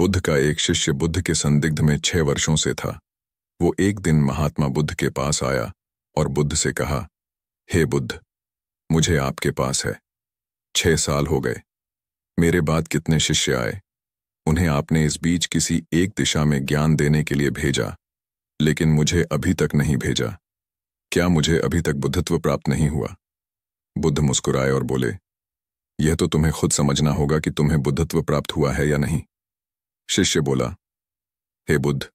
बुद्ध का एक शिष्य बुद्ध के संदिग्ध में 6 वर्षों से था। वो एक दिन महात्मा बुद्ध के पास आया और बुद्ध से कहा, हे बुद्ध, मुझे आपके पास है। 6 साल हो गए। मेरे बाद कितने शिष्य आए, उन्हें आपने इस बीच किसी एक दिशा में ज्ञान देने के लिए भेजा, लेकिन मुझे अभी तक नहीं भेजा। क्या मुझे अभी तक बुद्धत्व प्राप्त नहीं हुआ? बुद्ध मुस्कुराए और बोले, यह तो तुम्हें खुद समझना होगा कि तुम्हें बुद्धत्व प्राप्त हुआ है या नहीं। शिष्य बोला, हे बुद्ध,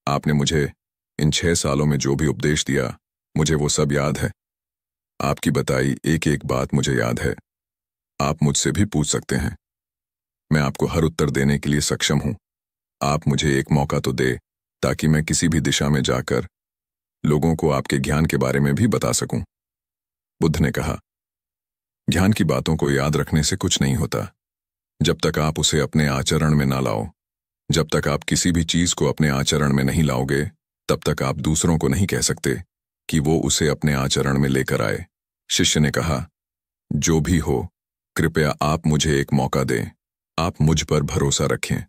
आपने मुझे इन 6 सालों में जो भी उपदेश दिया, मुझे वो सब याद है। आपकी बताई एक एक बात मुझे याद है। आप मुझसे भी पूछ सकते हैं। मैं आपको हर उत्तर देने के लिए सक्षम हूं। आप मुझे एक मौका तो दे, ताकि मैं किसी भी दिशा में जाकर लोगों को आपके ज्ञान के बारे में भी बता सकूं। बुद्ध ने कहा, ज्ञान की बातों को याद रखने से कुछ नहीं होता, जब तक आप उसे अपने आचरण में ना लाओ। जब तक आप किसी भी चीज को अपने आचरण में नहीं लाओगे, तब तक आप दूसरों को नहीं कह सकते कि वो उसे अपने आचरण में लेकर आए। शिष्य ने कहा, जो भी हो, कृपया आप मुझे एक मौका दें। आप मुझ पर भरोसा रखें।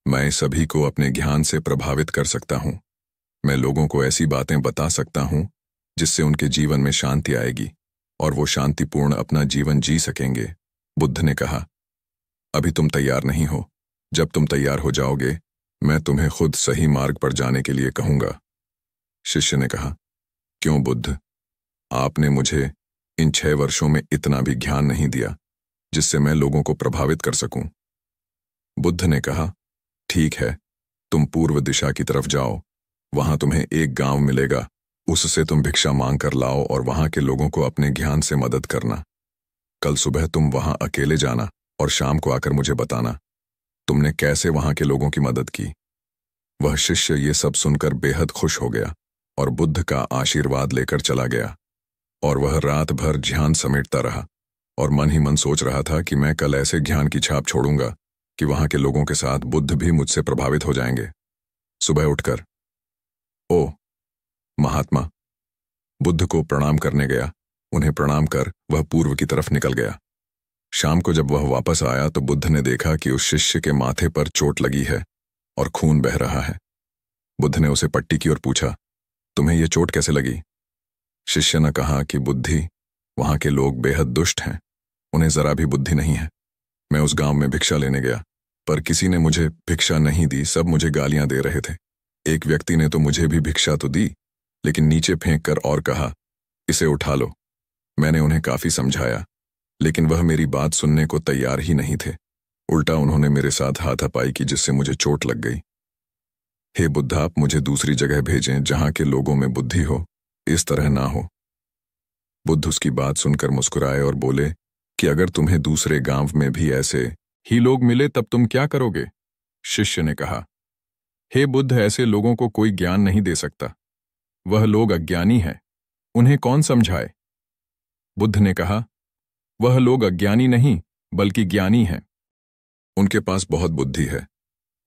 मैं सभी को अपने ज्ञान से प्रभावित कर सकता हूं। मैं लोगों को ऐसी बातें बता सकता हूं जिससे उनके जीवन में शांति आएगी और वो शांतिपूर्ण अपना जीवन जी सकेंगे। बुद्ध ने कहा, अभी तुम तैयार नहीं हो। जब तुम तैयार हो जाओगे, मैं तुम्हें खुद सही मार्ग पर जाने के लिए कहूंगा। शिष्य ने कहा, क्यों बुद्ध? आपने मुझे इन 6 वर्षों में इतना भी ज्ञान नहीं दिया जिससे मैं लोगों को प्रभावित कर सकूं। बुद्ध ने कहा, ठीक है, तुम पूर्व दिशा की तरफ जाओ। वहां तुम्हें एक गांव मिलेगा। उससे तुम भिक्षा मांग कर लाओ और वहां के लोगों को अपने ज्ञान से मदद करना। कल सुबह तुम वहां अकेले जाना और शाम को आकर मुझे बताना तुमने कैसे वहां के लोगों की मदद की। वह शिष्य ये सब सुनकर बेहद खुश हो गया और बुद्ध का आशीर्वाद लेकर चला गया। और वह रात भर ध्यान समेटता रहा और मन ही मन सोच रहा था कि मैं कल ऐसे ज्ञान की छाप छोड़ूंगा कि वहां के लोगों के साथ बुद्ध भी मुझसे प्रभावित हो जाएंगे। सुबह उठकर ओ महात्मा बुद्ध को प्रणाम करने गया। उन्हें प्रणाम कर वह पूर्व की तरफ निकल गया। शाम को जब वह वापस आया तो बुद्ध ने देखा कि उस शिष्य के माथे पर चोट लगी है और खून बह रहा है। बुद्ध ने उसे पट्टी की और पूछा, तुम्हें यह चोट कैसे लगी? शिष्य ने कहा कि बुद्धि, वहां के लोग बेहद दुष्ट हैं। उन्हें जरा भी बुद्धि नहीं है। मैं उस गांव में भिक्षा लेने गया, पर किसी ने मुझे भिक्षा नहीं दी। सब मुझे गालियां दे रहे थे। एक व्यक्ति ने तो मुझे भी भिक्षा तो दी, लेकिन नीचे फेंक कर और कहा, इसे उठा लो। मैंने उन्हें काफी समझाया, लेकिन वह मेरी बात सुनने को तैयार ही नहीं थे। उल्टा उन्होंने मेरे साथ हाथापाई की, जिससे मुझे चोट लग गई। हे बुद्ध, आप मुझे दूसरी जगह भेजें जहां के लोगों में बुद्धि हो, इस तरह ना हो। बुद्ध उसकी बात सुनकर मुस्कुराए और बोले कि अगर तुम्हें दूसरे गांव में भी ऐसे ही लोग मिले तब तुम क्या करोगे? शिष्य ने कहा, हे बुद्ध, ऐसे लोगों को कोई ज्ञान नहीं दे सकता। वह लोग अज्ञानी हैं, उन्हें कौन समझाए? बुद्ध ने कहा, वह लोग अज्ञानी नहीं बल्कि ज्ञानी हैं। उनके पास बहुत बुद्धि है,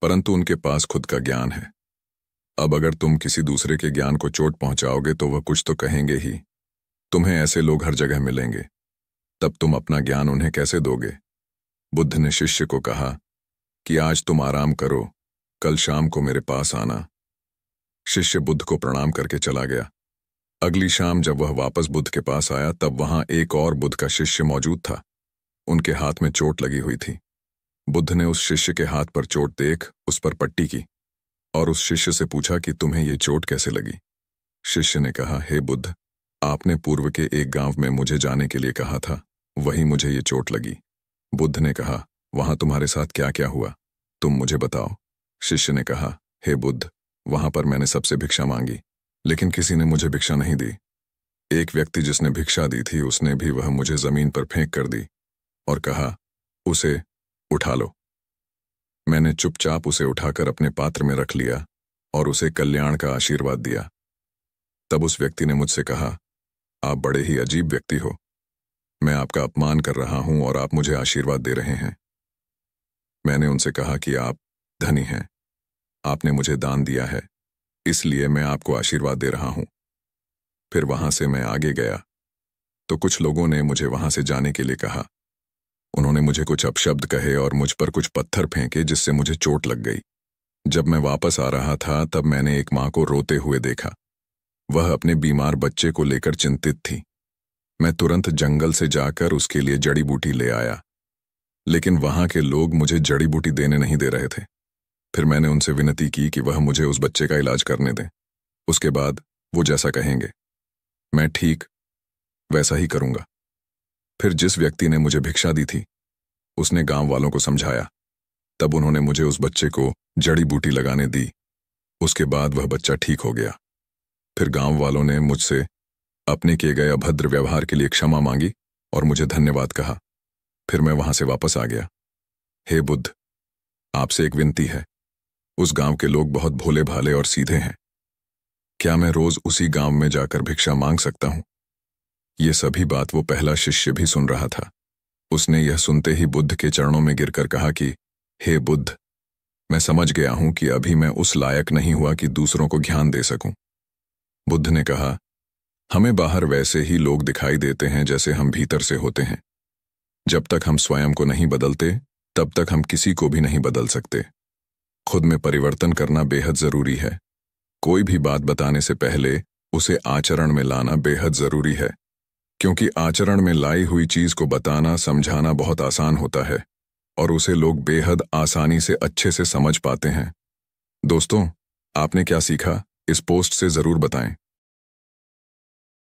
परंतु उनके पास खुद का ज्ञान है। अब अगर तुम किसी दूसरे के ज्ञान को चोट पहुंचाओगे तो वह कुछ तो कहेंगे ही। तुम्हें ऐसे लोग हर जगह मिलेंगे, तब तुम अपना ज्ञान उन्हें कैसे दोगे? बुद्ध ने शिष्य को कहा कि आज तुम आराम करो, कल शाम को मेरे पास आना। शिष्य बुद्ध को प्रणाम करके चला गया। अगली शाम जब वह वापस बुद्ध के पास आया, तब वहां एक और बुद्ध का शिष्य मौजूद था। उनके हाथ में चोट लगी हुई थी। बुद्ध ने उस शिष्य के हाथ पर चोट देख उस पर पट्टी की और उस शिष्य से पूछा कि तुम्हें ये चोट कैसे लगी? शिष्य ने कहा, हे बुद्ध, आपने पूर्व के एक गांव में मुझे जाने के लिए कहा था, वहीं मुझे ये चोट लगी। बुद्ध ने कहा, वहां तुम्हारे साथ क्या क्या हुआ, तुम मुझे बताओ। शिष्य ने कहा, हे बुद्ध, वहां पर मैंने सबसे भिक्षा मांगी, लेकिन किसी ने मुझे भिक्षा नहीं दी। एक व्यक्ति जिसने भिक्षा दी थी, उसने भी वह मुझे जमीन पर फेंक कर दी और कहा, उसे उठा लो। मैंने चुपचाप उसे उठाकर अपने पात्र में रख लिया और उसे कल्याण का आशीर्वाद दिया। तब उस व्यक्ति ने मुझसे कहा, आप बड़े ही अजीब व्यक्ति हो। मैं आपका अपमान कर रहा हूं और आप मुझे आशीर्वाद दे रहे हैं। मैंने उनसे कहा कि आप धनी हैं, आपने मुझे दान दिया है, इसलिए मैं आपको आशीर्वाद दे रहा हूं। फिर वहां से मैं आगे गया तो कुछ लोगों ने मुझे वहां से जाने के लिए कहा। उन्होंने मुझे कुछ अपशब्द कहे और मुझ पर कुछ पत्थर फेंके जिससे मुझे चोट लग गई। जब मैं वापस आ रहा था तब मैंने एक माँ को रोते हुए देखा। वह अपने बीमार बच्चे को लेकर चिंतित थी। मैं तुरंत जंगल से जाकर उसके लिए जड़ी बूटी ले आया, लेकिन वहां के लोग मुझे जड़ी बूटी देने नहीं दे रहे थे। फिर मैंने उनसे विनती की कि वह मुझे उस बच्चे का इलाज करने दें। उसके बाद वो जैसा कहेंगे मैं ठीक वैसा ही करूंगा। फिर जिस व्यक्ति ने मुझे भिक्षा दी थी उसने गांव वालों को समझाया। तब उन्होंने मुझे उस बच्चे को जड़ी बूटी लगाने दी। उसके बाद वह बच्चा ठीक हो गया। फिर गांव वालों ने मुझसे अपने किए गए अभद्र व्यवहार के लिए क्षमा मांगी और मुझे धन्यवाद कहा। फिर मैं वहां से वापस आ गया। हे बुद्ध, आपसे एक विनती है। उस गांव के लोग बहुत भोले भाले और सीधे हैं। क्या मैं रोज उसी गांव में जाकर भिक्षा मांग सकता हूं? ये सभी बात वो पहला शिष्य भी सुन रहा था। उसने यह सुनते ही बुद्ध के चरणों में गिरकर कहा कि हे बुद्ध, मैं समझ गया हूं कि अभी मैं उस लायक नहीं हुआ कि दूसरों को ज्ञान दे सकूं। बुद्ध ने कहा, हमें बाहर वैसे ही लोग दिखाई देते हैं जैसे हम भीतर से होते हैं। जब तक हम स्वयं को नहीं बदलते तब तक हम किसी को भी नहीं बदल सकते। खुद में परिवर्तन करना बेहद जरूरी है। कोई भी बात बताने से पहले उसे आचरण में लाना बेहद जरूरी है, क्योंकि आचरण में लाई हुई चीज को बताना समझाना बहुत आसान होता है और उसे लोग बेहद आसानी से अच्छे से समझ पाते हैं। दोस्तों, आपने क्या सीखा? इस पोस्ट से जरूर बताएं।